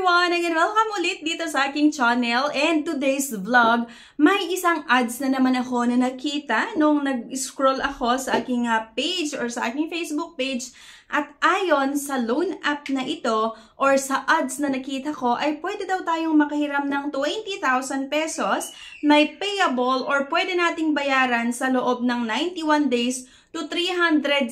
everyone! Again, welcome ulit dito sa aking channel. And today's vlog, may isang ads na naman ako na nakita nung nag-scroll ako sa aking page or sa aking Facebook page. At ayon sa loan app na ito or sa ads na nakita ko ay pwede daw tayong makahiram ng 20,000 pesos, may payable or pwede nating bayaran sa loob ng 91 days to 365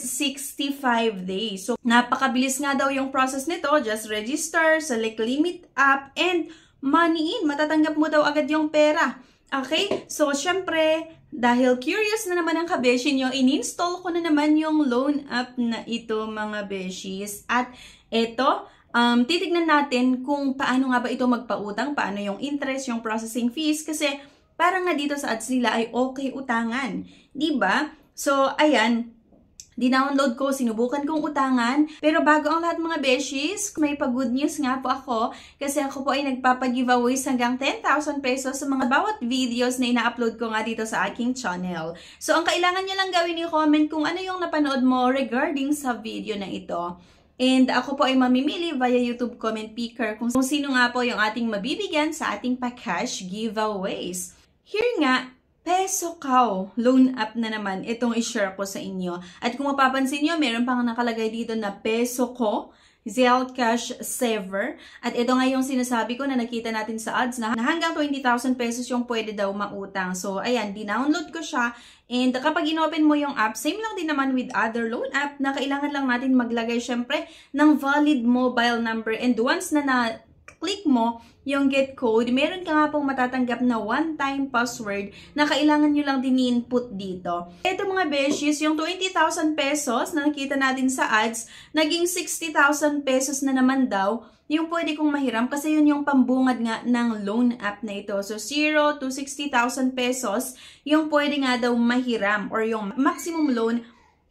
days. So, napakabilis nga daw yung process nito. Just register, select limit app, and money in. Matatanggap mo daw agad yung pera. Okay? So, syempre, dahil curious na naman ang kabeshi nyo, in-install ko na naman yung loan app na ito, mga beshies. At ito, titignan natin kung paano nga ba ito magpautang, paano yung interest, yung processing fees, kasi parang nga dito sa ads nila ay okay utangan. Diba? So, ayan, dinownload ko, sinubukan kong utangan. Pero bago ang lahat mga beshies, may pa-good news nga po ako kasi ako po ay nagpapag-giveaways hanggang 10,000 pesos sa mga bawat videos na ina-upload ko nga dito sa aking channel. So, ang kailangan nyo lang gawin i-comment kung ano yung napanood mo regarding sa video na ito. And ako po ay mamimili via YouTube comment picker kung sino nga po yung ating mabibigyan sa ating pa-cash giveaways. Here nga, Peso Cow loan app na naman itong i-share ko sa inyo. At kung mapapansin nyo, meron pang nakalagay dito na Peso Co, Zelle Cash Saver. At ito nga yung sinasabi ko na nakita natin sa ads na hanggang 20,000 pesos yung pwede daw mautang. So, ayan, dinownload ko siya. And kapag inopen mo yung app, same lang din naman with other loan app na kailangan lang natin maglagay syempre ng valid mobile number. And once na click mo yung get code, meron ka nga pong matatanggap na one-time password na kailangan nyo lang din i-input dito. Ito mga beshies, yung 20,000 pesos na nakita natin sa ads, naging 60,000 pesos na naman daw yung pwede kong mahiram kasi yun yung pambungad nga ng loan app na ito. So 0 to 60,000 pesos yung pwede nga daw mahiram or yung maximum loan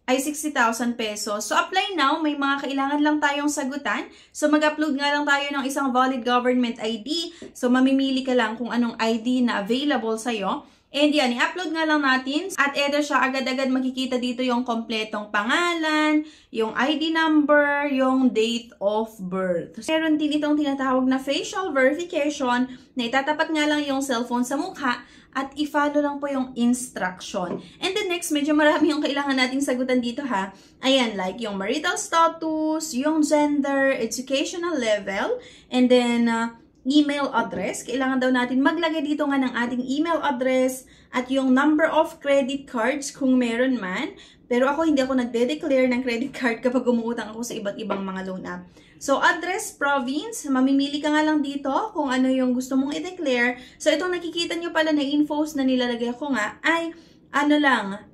ay 60,000 pesos. So, apply now. May mga kailangan lang tayong sagutan. So, mag-upload nga lang tayo ng isang valid government ID. So, mamimili ka lang kung anong ID na available sa'yo. And yan, i-upload nga lang natin. At eto siya, agad-agad makikita dito yung kompletong pangalan, yung ID number, yung date of birth. Meron din itong tinatawag na facial verification na itatapat nga lang yung cellphone sa mukha at i-follow lang po yung instruction. And the next, medyo marami yung kailangan nating sagutan dito ha. Ayan, like yung marital status, yung gender, educational level, and then email address. Kailangan daw natin maglagay dito nga ng ating email address at yung number of credit cards kung meron man. Pero ako hindi ako nagde-declare ng credit card kapag umuutang ako sa iba't ibang mga loan app. So, address, province, mamimili ka nga lang dito kung ano yung gusto mong i-declare. So, itong nakikita nyo pala na infos na nilalagay ko nga ay ano lang,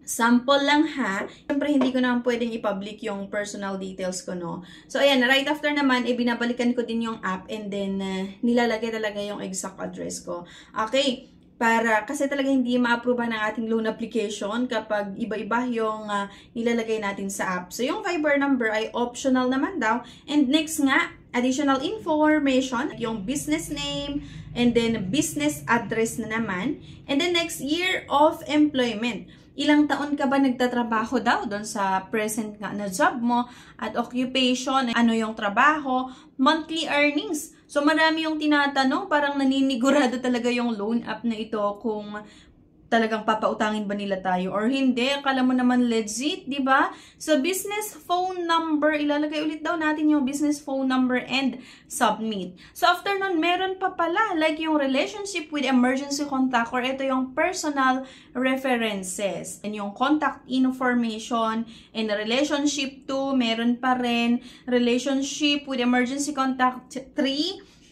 sample lang ha. Siyempre, hindi ko naman pwedeng i-public yung personal details ko, no? So, ayan, right after naman, binabalikan ko din yung app and then nilalagay talaga yung exact address ko. Okay. Kasi talaga hindi ma-approve ng ating loan application kapag iba-iba yung nilalagay natin sa app. So, yung Viber number ay optional naman daw. And next nga, additional information, yung business name, and then business address na naman. And then next, year of employment. Ilang taon ka ba nagtatrabaho daw doon sa present nga na job mo at occupation, ano yung trabaho, monthly earnings. So, marami yung tinatanong, parang naninigurado talaga yung loan app na ito kung talagang papautangin ba nila tayo or hindi. Akala mo naman legit, di ba? So, business phone number, ilalagay ulit daw natin yung business phone number and submit. So, after nun, meron pa pala, like yung relationship with emergency contact or ito yung personal references. And yung contact information and relationship 2, meron pa rin relationship with emergency contact 3.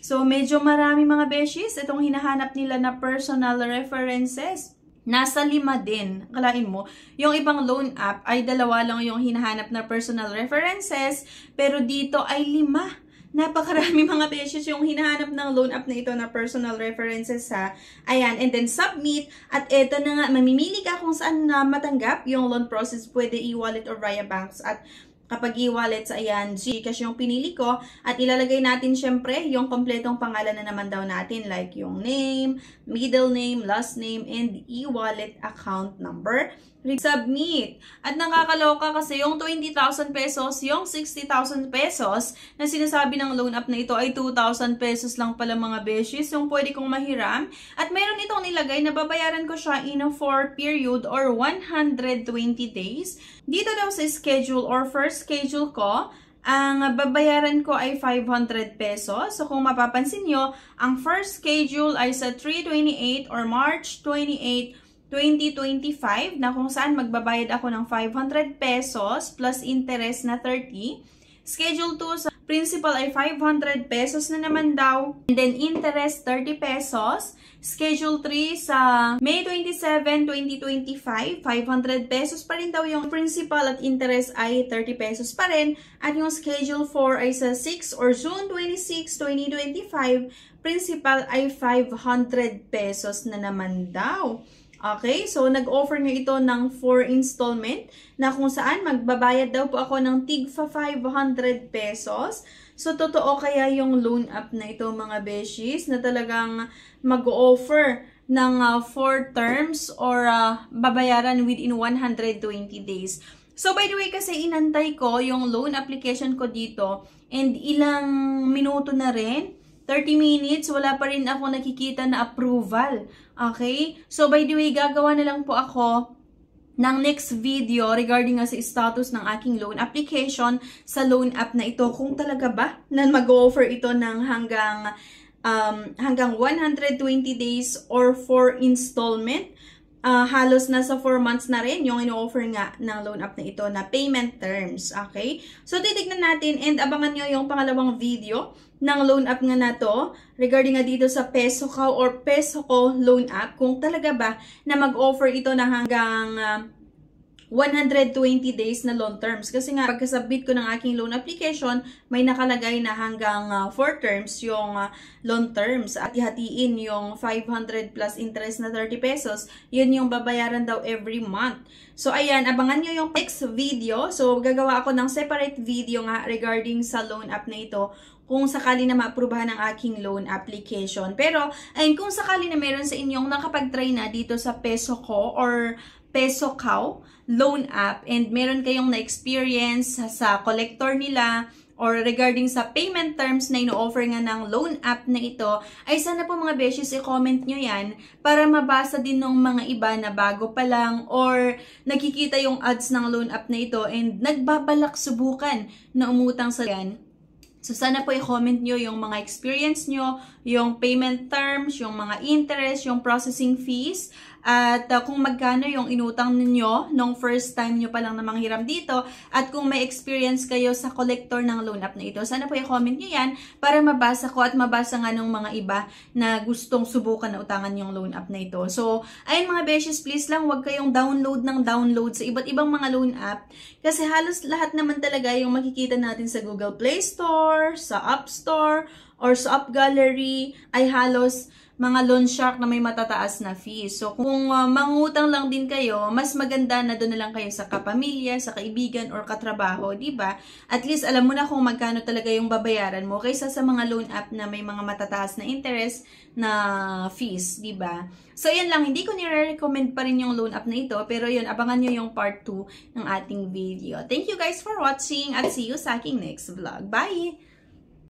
So, medyo marami mga beshies. Itong hinahanap nila na personal references. Nasa 5 din. Akalain mo, yung ibang loan app ay 2 lang yung hinahanap na personal references, pero dito ay 5. Napakarami mga beshies yung hinahanap ng loan app na ito na personal references ha. Ayan, and then submit. At eto na nga, mamimili ka kung saan na matanggap yung loan process, pwede e-wallet or via banks. At kapag e-wallet, ayan, Gcash yung pinili ko. At ilalagay natin syempre yung kompletong pangalan na naman daw natin. Like yung name, middle name, last name, and e-wallet account number. submit. At nakakaloka kasi yung 20,000 pesos, yung 60,000 pesos na sinasabi ng loan app na ito ay 2,000 pesos lang pala mga beshies, yung pwede kong mahiram. At meron itong nilagay na babayaran ko siya in a 4 period or 120 days. Dito daw sa schedule or first schedule ko, ang babayaran ko ay 500 pesos. So kung mapapansin nyo, ang first schedule ay sa 3/28 or March 28, 2025 na kung saan magbabayad ako ng 500 pesos plus interest na 30. Schedule 2 sa principal ay 500 pesos na naman daw. And then interest 30 pesos. Schedule 3 sa May 27, 2025, 500 pesos pa rin daw yung principal at interest ay 30 pesos pa rin. At yung schedule 4 ay sa 6 or June 26, 2025, principal ay 500 pesos na naman daw. Okay, so nag-offer nga ito ng 4 installment na kung saan magbabayad daw po ako ng tigfa 500 pesos. So, totoo kaya yung loan app na ito mga beshies na talagang mag-offer ng 4 terms or babayaran within 120 days. So, by the way, kasi inantay ko yung loan application ko dito and ilang minuto na rin, 30 minutes, wala pa rin ako nakikita na approval. Okay? So, by the way, gagawa na lang po ako ng next video regarding sa status ng aking loan application sa loan app na ito. Kung talaga ba na mag-offer ito ng hanggang 120 days or 4 installment. Halos nasa 4 months na rin yung ino-offer nga ng loan app na ito na payment terms. Okay? So, titignan natin and abangan nyo yung pangalawang video ng loan app nga na to regarding nga dito sa PesoCo or PesoCo loan app. Kung talaga ba na mag-offer ito na hanggang 120 days na loan terms. Kasi nga, pagkasubmit ko ng aking loan application, may nakalagay na hanggang 4 terms yung loan terms. At ihatiin yung 500 plus interest na 30 pesos. Yun yung babayaran daw every month. So, ayan, abangan nyo yung next video. So, gagawa ako ng separate video nga regarding sa loan app na ito kung sakali na ma-aprobahan ng aking loan application. Pero, ayun, kung sakali na meron sa inyong nakapag-try na dito sa PesoCo or PesoCo loan app and meron kayong na-experience sa collector nila or regarding sa payment terms na ino-offer nga ng loan app na ito, ay sana po mga beshes i-comment nyo yan para mabasa din ng mga iba na bago pa lang or nakikita yung ads ng loan app na ito and nagbabalak subukan na umutang sa yan. So, sana po i-comment nyo yung mga experience nyo, yung payment terms, yung mga interest, yung processing fees, at kung magkano yung inutang ninyo nung first time nyo pa lang na manghiram dito, at kung may experience kayo sa collector ng loan app na ito. Sana po i-comment nyo yan para mabasa ko at mabasa nga ng mga iba na gustong subukan na utangan yung loan app na ito. So, ayun mga beshes, please lang huwag kayong download ng download sa iba't ibang mga loan app kasi halos lahat naman talaga yung makikita natin sa Google Play Store, sa App Store, or sa App Gallery ay halos mga loan shark na may matataas na fees. So, kung mangutang lang din kayo, mas maganda na doon na lang kayo sa kapamilya, sa kaibigan, or katrabaho, diba? At least, alam mo na kung magkano talaga yung babayaran mo kaysa sa mga loan app na may mga matataas na interest na fees, diba? So, yan lang. Hindi ko nire-recommend pa rin yung loan app na ito, pero yun, abangan nyo yung part 2 ng ating video. Thank you guys for watching at see you sa aking next vlog. Bye!